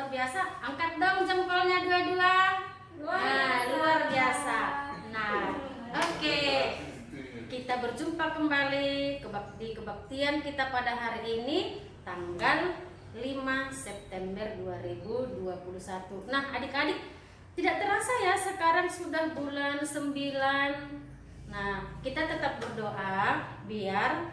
luar biasa. Angkat dong jempolnya dua-dua. Luar biasa. Nah, oke. Kita berjumpa kembali di kebaktian kita pada hari ini tanggal 5 September 2021. Nah, adik-adik, tidak terasa ya sekarang sudah bulan 9. Nah, kita tetap berdoa biar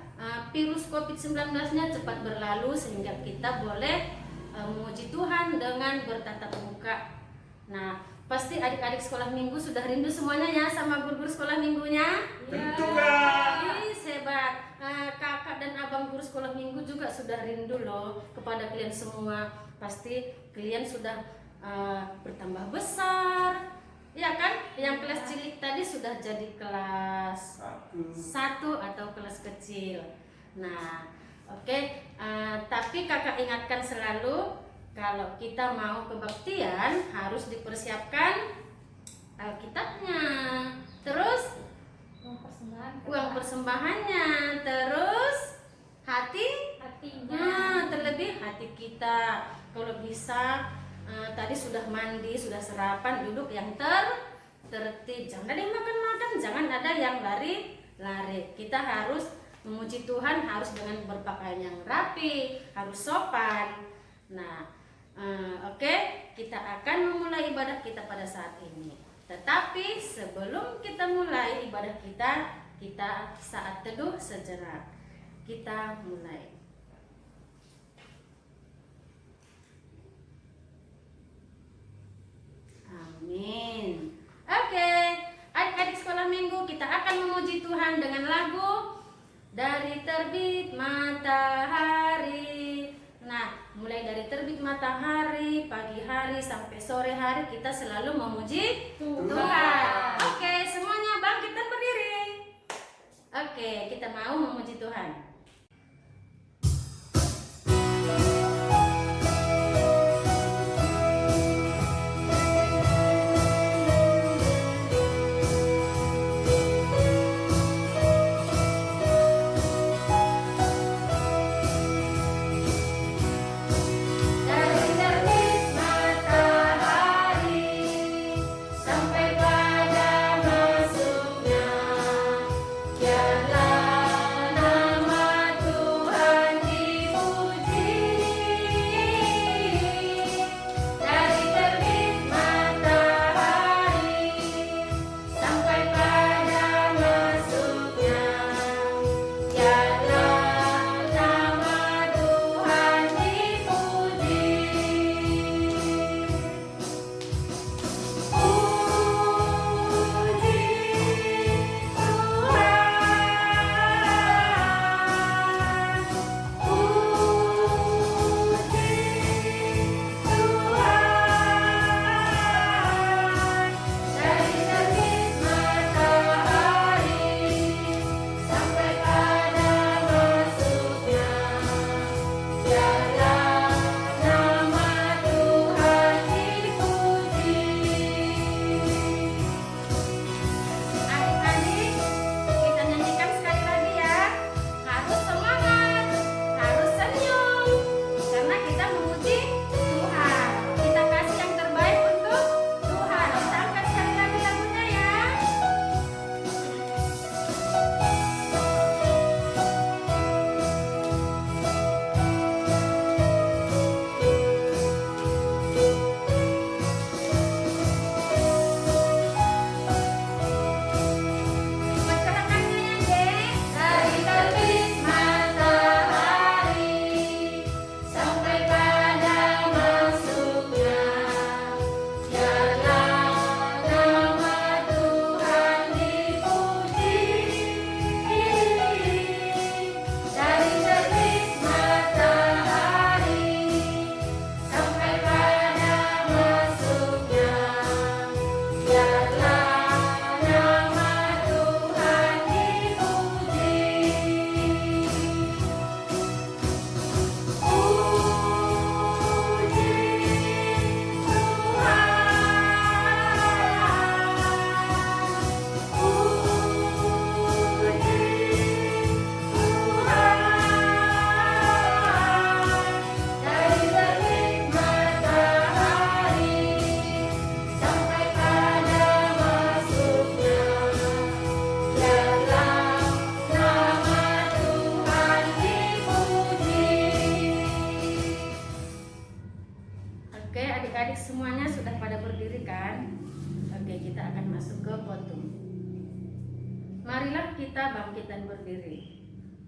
virus COVID-19-nya cepat berlalu sehingga kita boleh memuji Tuhan dengan bertatap muka. Nah, pasti adik-adik sekolah minggu sudah rindu semuanya ya sama guru-guru sekolah minggunya? Tentu Kak. Hebat. Kakak dan abang guru sekolah minggu juga sudah rindu loh kepada kalian semua. Pasti kalian sudah bertambah besar. Ya kan? Yang kelas cilik tadi sudah jadi kelas 1 atau kelas kecil. Nah, oke. Tapi kakak ingatkan selalu kalau kita mau kebaktian harus dipersiapkan Alkitabnya, terus uang persembahannya, terus hatinya, terlebih hati kita. Kalau bisa tadi sudah mandi, sudah sarapan, duduk yang tertib. Jangan ada yang makan-makan, jangan ada yang lari-lari. Kita harus memuji Tuhan, harus dengan berpakaian yang rapi, harus sopan. Nah, oke, kita akan memulai ibadah kita pada saat ini. Tetapi sebelum kita mulai ibadah kita saat teduh sejenak. Kita mulai. Amin. Oke, adik-adik sekolah minggu, kita akan memuji Tuhan dengan lagu Dari Terbit Matahari. Nah, mulai dari terbit matahari, pagi hari sampai sore hari kita selalu memuji Tuhan. Oke, semuanya bangkit dan berdiri. Oke, kita mau memuji Tuhan. Biarlah nama Oke, adik-adik semuanya sudah pada berdiri kan? Oke, kita akan masuk ke khotbah. Marilah kita bangkit dan berdiri.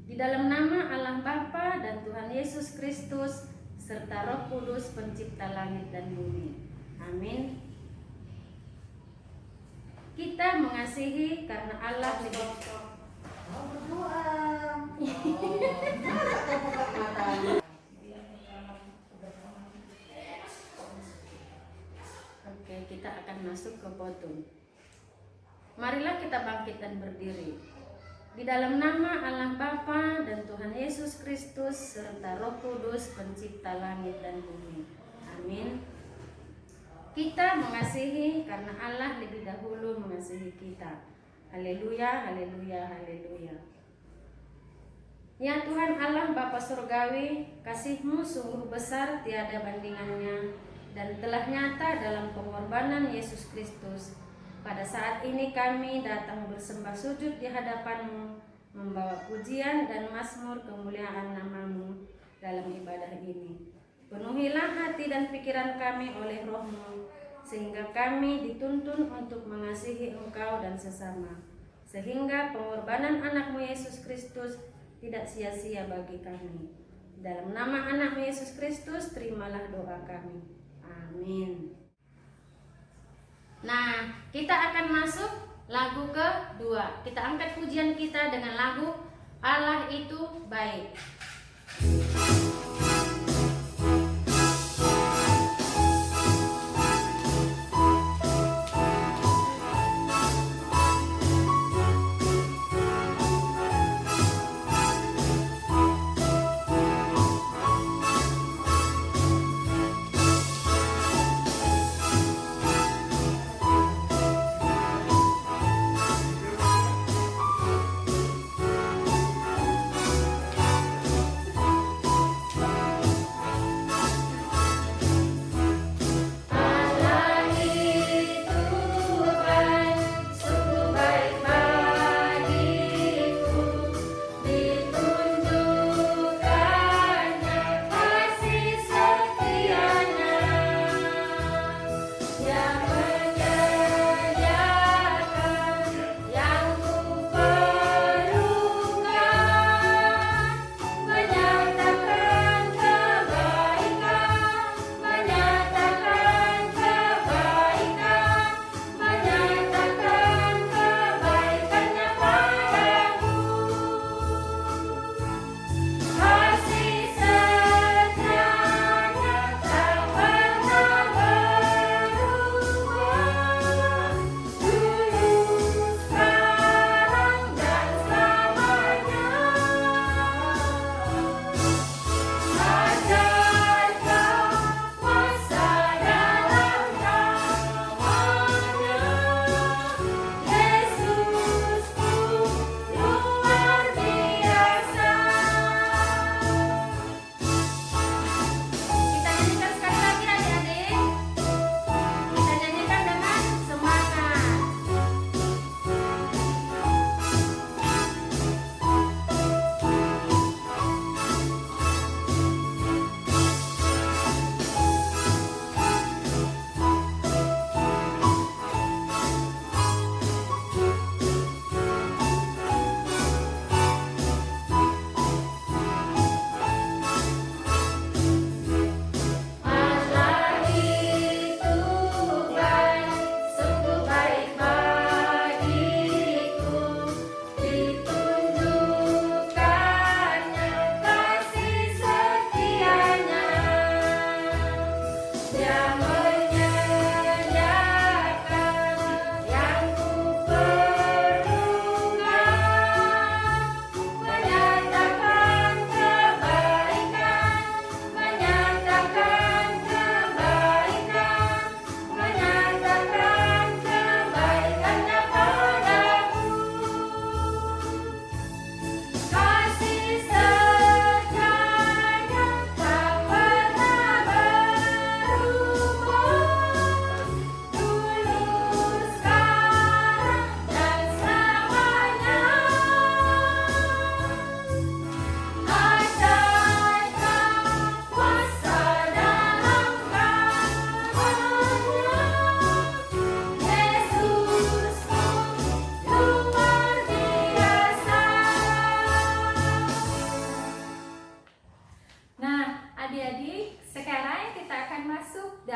Di dalam nama Allah Bapa dan Tuhan Yesus Kristus serta Roh Kudus pencipta langit dan bumi. Amin. Kita mengasihi karena Allah lebih Oke, kita akan masuk ke khotbah. Marilah kita bangkit dan berdiri. Di dalam nama Allah Bapa dan Tuhan Yesus Kristus serta Roh Kudus pencipta langit dan bumi. Amin. Kita mengasihi karena Allah lebih dahulu mengasihi kita. Haleluya, haleluya, haleluya. Ya Tuhan Allah Bapa Surgawi, kasih-Mu sungguh besar tiada bandingannya dan telah nyata dalam pengorbanan Yesus Kristus. Pada saat ini kami datang bersembah sujud di hadapan-Mu, membawa pujian dan mazmur kemuliaan nama-Mu dalam ibadah ini. Penuhilah hati dan pikiran kami oleh Roh-Mu, sehingga kami dituntun untuk mengasihi Engkau dan sesama, sehingga pengorbanan anak-Mu Yesus Kristus tidak sia-sia bagi kami. Dalam nama anak-Mu Yesus Kristus, terimalah doa kami. Amin. Nah, kita akan masuk lagu kedua. Kita angkat pujian kita dengan lagu Allah Itu Baik.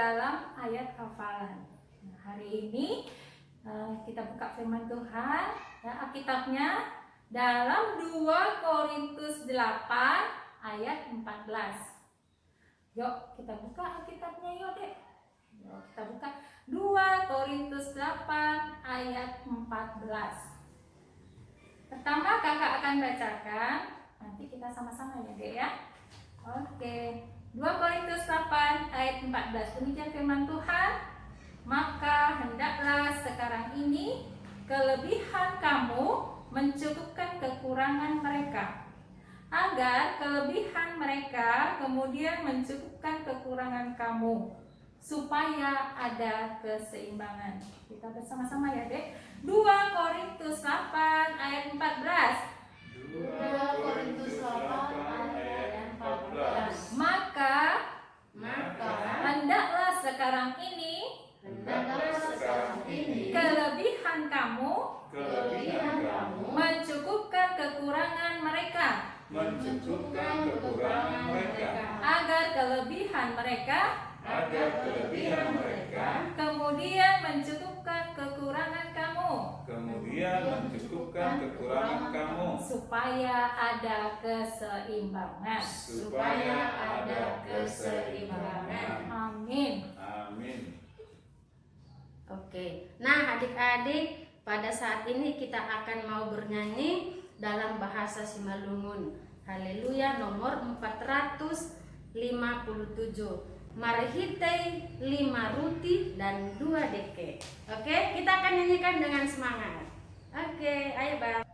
dalam ayat hafalan. Nah, hari ini kita buka firman Tuhan, ya, Alkitabnya dalam 2 Korintus 8 ayat 14. Yuk kita buka Alkitabnya yuk dek. Yuk kita buka 2 Korintus 8 ayat 14. Pertama kakak akan bacakan, nanti kita sama-sama ya dek ya. Oke, 2 Korintus 8 ayat 14. Demikian firman Tuhan. Maka hendaklah sekarang ini kelebihan kamu mencukupkan kekurangan mereka, agar kelebihan mereka kemudian mencukupkan kekurangan kamu, supaya ada keseimbangan. Kita bersama-sama ya dek. 2 Korintus 8 ayat 14. 2 Korintus 8 ayat 14. Maka hendaklah sekarang ini kelebihan kamu mencukupkan kekurangan mereka, agar kelebihan mereka kemudian mencukupkan kekurangan kamu, supaya ada keseimbangan. Amin. Oke, nah adik-adik, pada saat ini kita akan mau bernyanyi dalam bahasa Simalungun. Haleluya, nomor 457. Marhitei 5 ruti dan 2 deke. Oke, kita akan nyanyikan dengan semangat. Oke, ayo bang.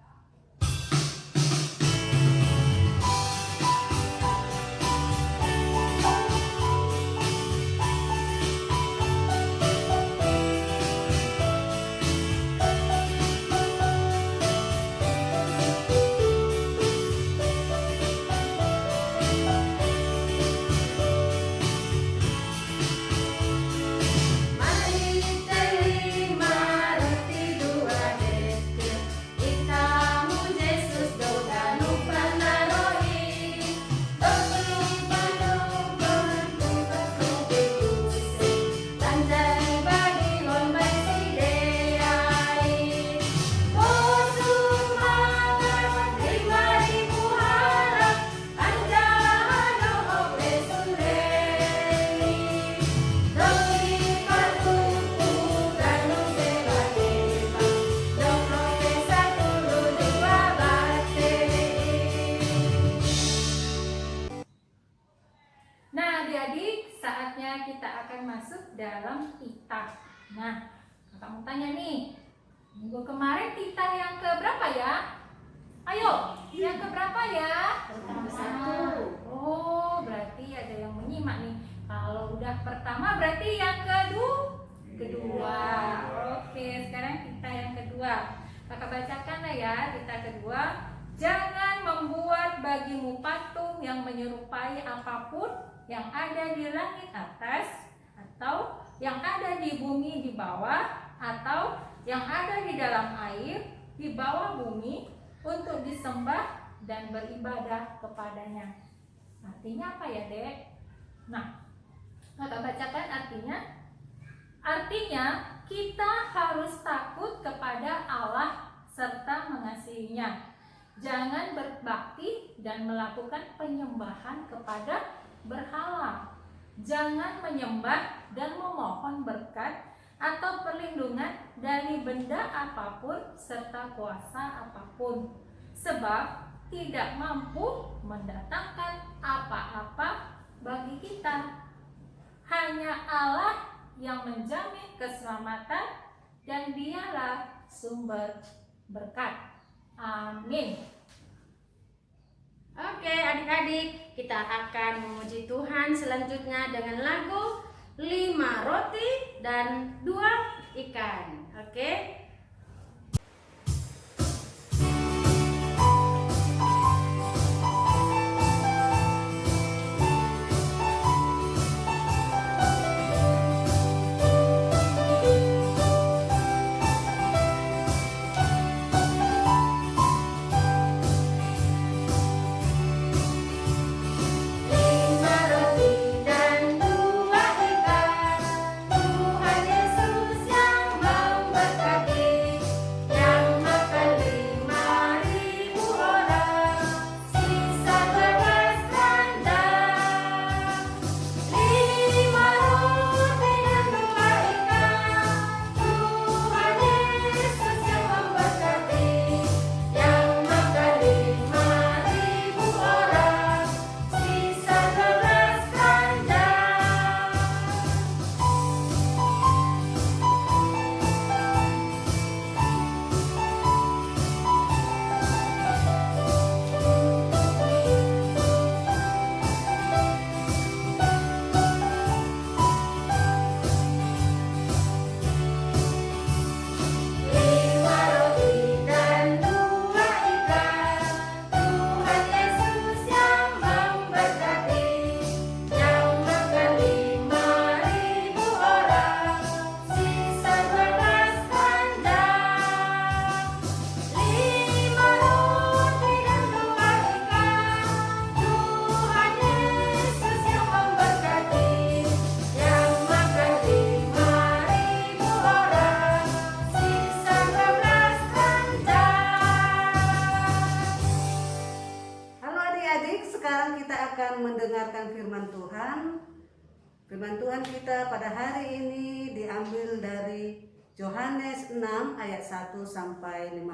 Kita akan masuk dalam titah. Nah, kakak mau tanya nih, minggu kemarin titah yang keberapa ya? Ayo, yang keberapa ya? Satu. Oh, berarti ada yang menyimak nih. Kalau udah pertama berarti yang kedua. Oke, sekarang titah yang kedua. Kakak bacakan lah ya, titah kedua. Jangan membuat bagimu patung yang menyerupai apapun yang ada di langit atas, atau yang ada di bumi di bawah, atau yang ada di dalam air di bawah bumi, untuk disembah dan beribadah kepadanya. Artinya apa ya dek? Nah, kakak bacakan artinya. Artinya kita harus takut kepada Allah serta mengasihinya. Jangan berbakti dan melakukan penyembahan kepada berhala. Jangan menyembah dan memohon berkat atau perlindungan dari benda apapun serta kuasa apapun, sebab tidak mampu mendatangkan apa-apa bagi kita. Hanya Allah yang menjamin keselamatan, dan Dialah sumber berkat. Amin. Oke adik-adik, kita akan memuji Tuhan selanjutnya dengan lagu 5 roti dan 2 ikan. Oke. Lima roti dan 2 ikan. Firman Tuhan kita pada hari ini diambil dari Yohanes 6 ayat 1 sampai 15.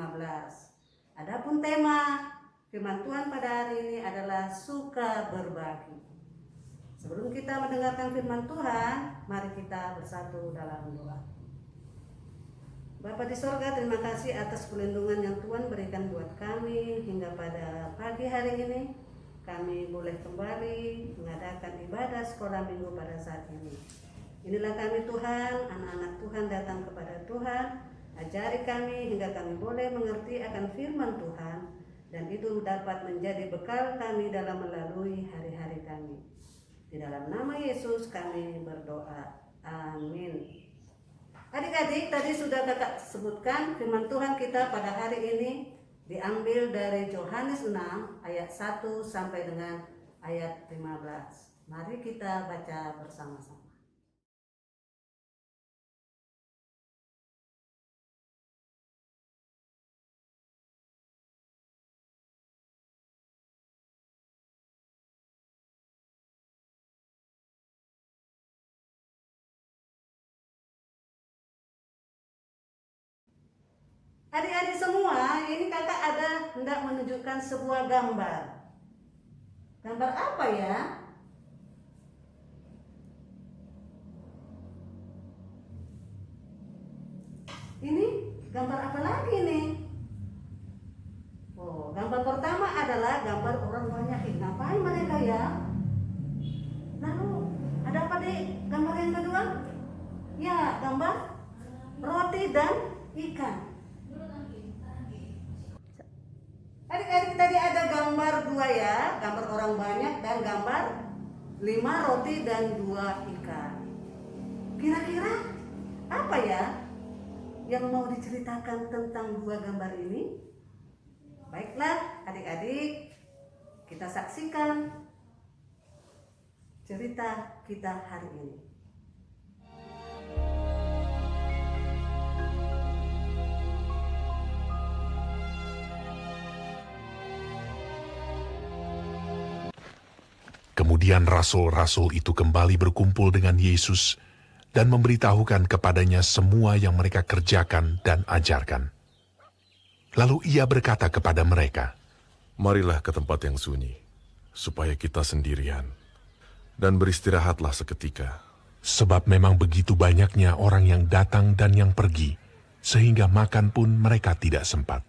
Adapun tema firman Tuhan pada hari ini adalah suka berbagi. Sebelum kita mendengarkan firman Tuhan, mari kita bersatu dalam doa. Bapa di sorga, terima kasih atas perlindungan yang Tuhan berikan buat kami hingga pada pagi hari ini. Kami boleh kembali mengadakan ibadah sekolah minggu pada saat ini. Inilah kami Tuhan, anak-anak Tuhan datang kepada Tuhan. Ajari kami hingga kami boleh mengerti akan firman Tuhan. Dan itu dapat menjadi bekal kami dalam melalui hari-hari kami. Di dalam nama Yesus kami berdoa. Amin. Adik-adik, tadi sudah kakak sebutkan firman Tuhan kita pada hari ini diambil dari Yohanes 6 ayat 1 sampai dengan ayat 15. Mari kita baca bersama-sama. Adik-adik semua, ini kakak ada hendak menunjukkan sebuah gambar. Gambar apa ya? Ini gambar apa lagi nih? Oh, gambar pertama adalah gambar orang banyak. Ngapain mereka ya? Lalu ada apa di gambar yang kedua? Ya, gambar roti dan ikan. Adik-adik, tadi ada gambar 2 ya, gambar orang banyak dan gambar 5 roti dan 2 ikan. Kira-kira apa ya yang mau diceritakan tentang 2 gambar ini? Baiklah adik-adik, kita saksikan cerita kita hari ini. Kemudian rasul-rasul itu kembali berkumpul dengan Yesus dan memberitahukan kepadanya semua yang mereka kerjakan dan ajarkan. Lalu ia berkata kepada mereka, "Marilah ke tempat yang sunyi, supaya kita sendirian, dan beristirahatlah seketika." sebab memang begitu banyaknya orang yang datang dan yang pergi, sehingga makan pun mereka tidak sempat.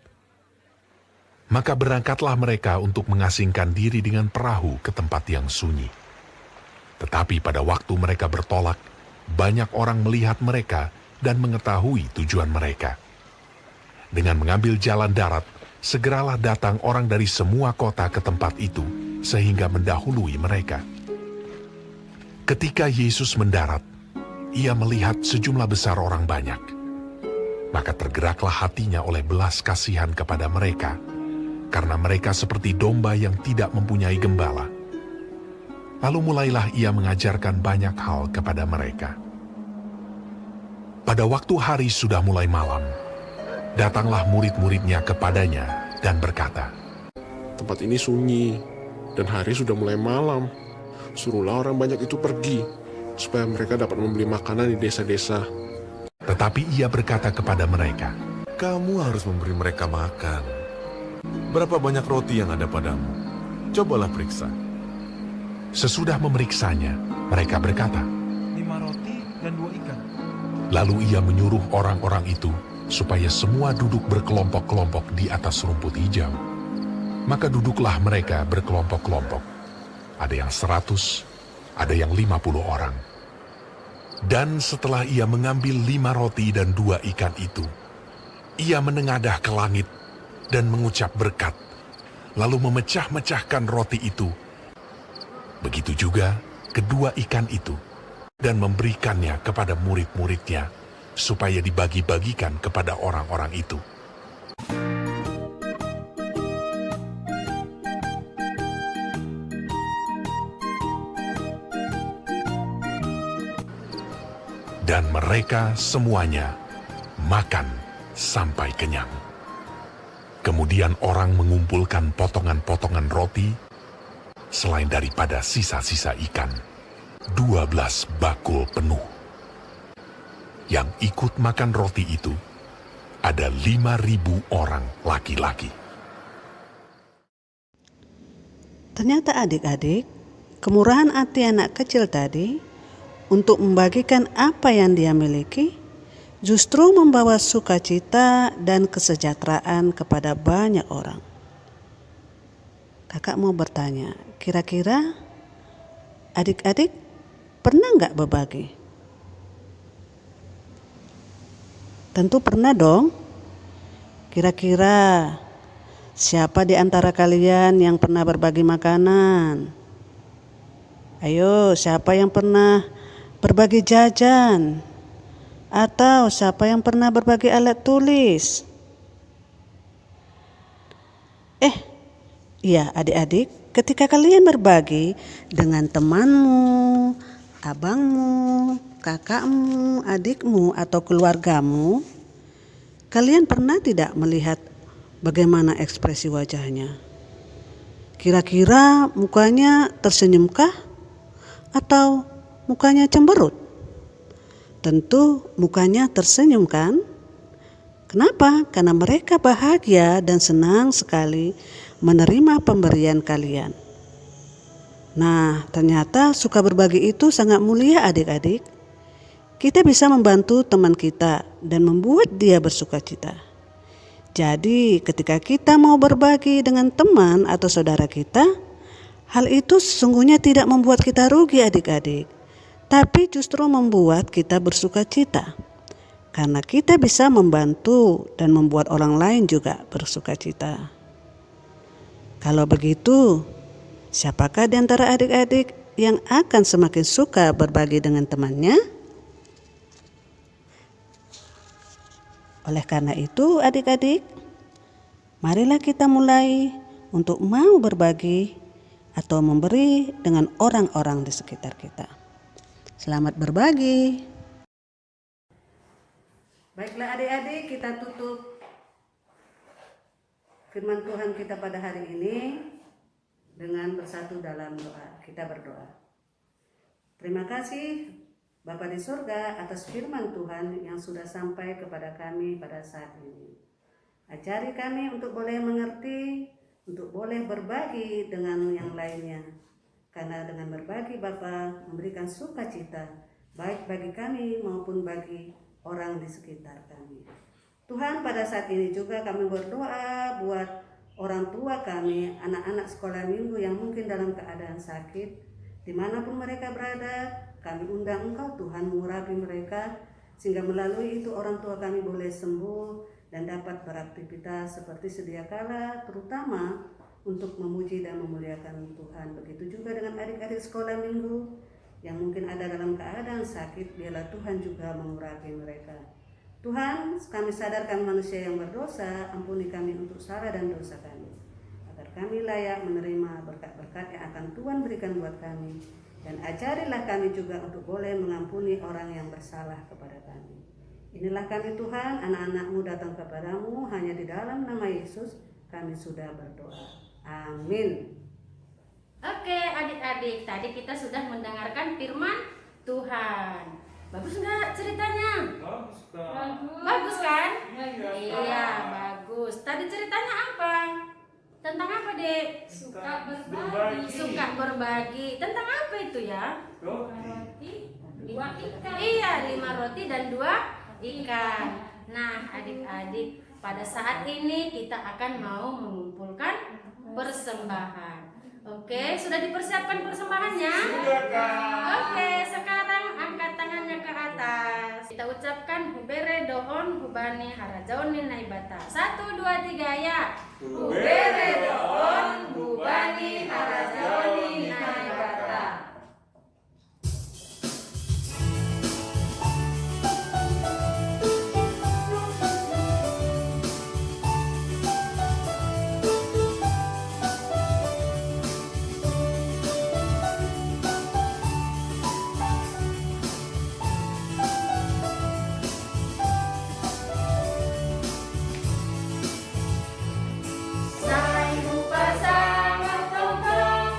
Maka berangkatlah mereka untuk mengasingkan diri dengan perahu ke tempat yang sunyi. Tetapi pada waktu mereka bertolak, banyak orang melihat mereka dan mengetahui tujuan mereka. Dengan mengambil jalan darat, segeralah datang orang dari semua kota ke tempat itu, sehingga mendahului mereka. Ketika Yesus mendarat, ia melihat sejumlah besar orang banyak. Maka tergeraklah hatinya oleh belas kasihan kepada mereka, karena mereka seperti domba yang tidak mempunyai gembala. Lalu mulailah ia mengajarkan banyak hal kepada mereka. Pada waktu hari sudah mulai malam, datanglah murid-muridnya kepadanya dan berkata, "Tempat ini sunyi, dan hari sudah mulai malam. Suruhlah orang banyak itu pergi, supaya mereka dapat membeli makanan di desa-desa." Tetapi ia berkata kepada mereka, Kamu harus memberi mereka makan. Berapa banyak roti yang ada padamu? Cobalah periksa. sesudah memeriksanya, mereka berkata, 5 roti dan 2 ikan. lalu ia menyuruh orang-orang itu supaya semua duduk berkelompok-kelompok di atas rumput hijau. Maka duduklah mereka berkelompok-kelompok. Ada yang 100, ada yang 50 orang. Dan setelah ia mengambil 5 roti dan 2 ikan itu, ia menengadah ke langit dan mengucap berkat, lalu memecah-mecahkan roti itu. Begitu juga kedua ikan itu, dan memberikannya kepada murid-muridnya, supaya dibagi-bagikan kepada orang-orang itu. Dan mereka semuanya makan sampai kenyang. Kemudian orang mengumpulkan potongan-potongan roti, selain daripada sisa-sisa ikan. 12 bakul penuh. Yang ikut makan roti itu ada 5.000 orang laki-laki. Ternyata adik-adik, kemurahan hati anak kecil tadi untuk membagikan apa yang dia miliki justru membawa sukacita dan kesejahteraan kepada banyak orang. Kakak mau bertanya, kira-kira adik-adik pernah nggak berbagi? Tentu pernah dong. Kira-kira siapa di antara kalian yang pernah berbagi makanan? Ayo, siapa yang pernah berbagi jajan? Atau siapa yang pernah berbagi alat tulis? Iya adik-adik, ketika kalian berbagi dengan temanmu, abangmu, kakakmu, adikmu, atau keluargamu, kalian pernah tidak melihat bagaimana ekspresi wajahnya? Kira-kira mukanya tersenyumkah? Atau mukanya cemberut? Tentu mukanya tersenyum kan? Kenapa? Karena mereka bahagia dan senang sekali menerima pemberian kalian. Nah, ternyata suka berbagi itu sangat mulia adik-adik. Kita bisa membantu teman kita dan membuat dia bersukacita. Jadi, ketika kita mau berbagi dengan teman atau saudara kita, hal itu sesungguhnya tidak membuat kita rugi adik-adik, tapi justru membuat kita bersukacita. Karena kita bisa membantu dan membuat orang lain juga bersukacita. Kalau begitu, siapakah di antara adik-adik yang akan semakin suka berbagi dengan temannya? Oleh karena itu adik-adik, marilah kita mulai untuk mau berbagi atau memberi dengan orang-orang di sekitar kita. Selamat berbagi. Baiklah adik-adik, kita tutup firman Tuhan kita pada hari ini dengan bersatu dalam doa. Kita berdoa. Terima kasih Bapa di surga atas firman Tuhan yang sudah sampai kepada kami pada saat ini. Ajari kami untuk boleh mengerti, untuk boleh berbagi dengan yang lainnya. Karena dengan berbagi Bapa memberikan sukacita baik bagi kami maupun bagi orang di sekitar kami. Tuhan, pada saat ini juga kami berdoa buat orang tua kami, anak-anak sekolah minggu yang mungkin dalam keadaan sakit, dimanapun mereka berada, kami undang Engkau Tuhan mengurapi mereka, sehingga melalui itu orang tua kami boleh sembuh dan dapat beraktivitas seperti sedia kala, terutama untuk memuji dan memuliakan Tuhan. Begitu juga dengan adik-adik sekolah minggu yang mungkin ada dalam keadaan sakit, biarlah Tuhan juga mengurapi mereka. Tuhan, kami sadar kami manusia yang berdosa, ampuni kami untuk salah dan dosa kami, agar kami layak menerima berkat-berkat yang akan Tuhan berikan buat kami, dan ajarilah kami juga untuk boleh mengampuni orang yang bersalah kepada kami. Inilah kami Tuhan, anak-anak-Mu datang kepadamu, hanya di dalam nama Yesus kami sudah berdoa. Amin. Oke adik-adik, tadi kita sudah mendengarkan firman Tuhan. Bagus nggak ceritanya? Bagus kan? Iya, bagus. Tadi ceritanya apa? Tentang apa, Dek? Suka berbagi. Suka berbagi. Tentang apa itu ya? 5 roti, 2 ikan. Iya, 5 roti dan 2 ikan. Nah, adik-adik, pada saat ini kita akan mau mengumpulkan persembahan. Oke, sudah dipersiapkan persembahannya? Sudah, Kak. Oke, sekarang angkat tangannya ke atas. Kita ucapkan hubere doon hubani harajauni naibata. 1, 2, 3 ya. Hubere doon hubani harajauni naibata. Sai lupa sangat tongkong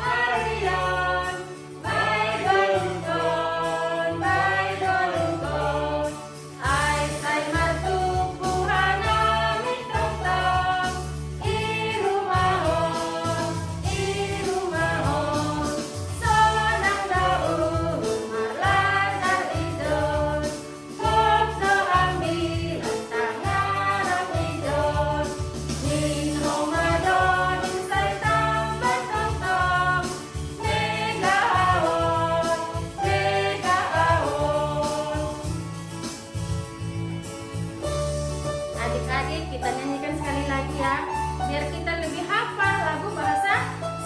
adik-adik kita nyanyikan sekali lagi ya, biar kita lebih hafal lagu bahasa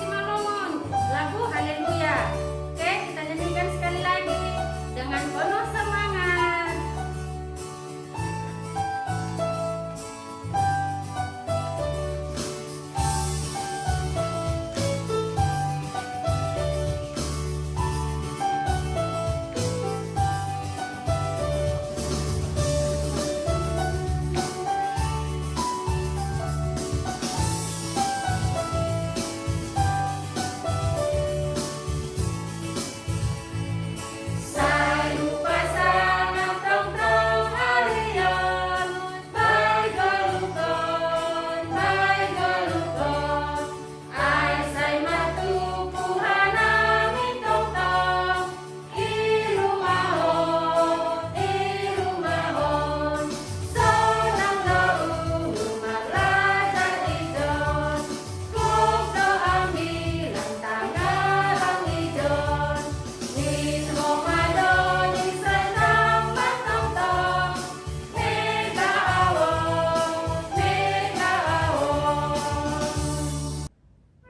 Simalungun, lagu Haleluya. Oke, kita nyanyikan sekali lagi dengan penuh semangat.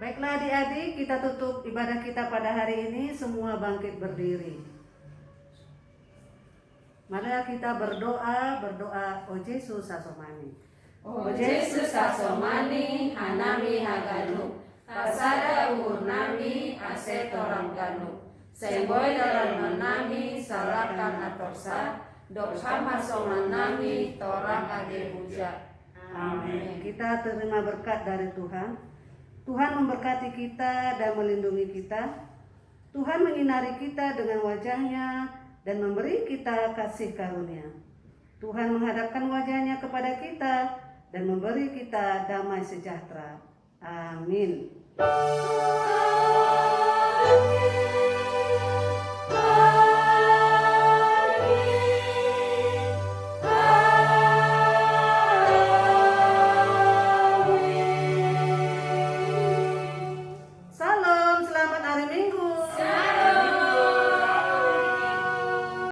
Baiklah adik-adik, kita tutup ibadah kita pada hari ini, semua bangkit berdiri. Marilah kita berdoa, O Yesus asomani. O Yesus asomani hanami haganu, pasada umur nami ase torang ganu, semboy dalam nami salakan atorsa, dokhama soman nami torang ade puja. Amin. Kita terima berkat dari Tuhan. Tuhan memberkati kita dan melindungi kita. Tuhan menyinari kita dengan wajahnya dan memberi kita kasih karunia. Tuhan menghadapkan wajahnya kepada kita dan memberi kita damai sejahtera. Amin. Amin.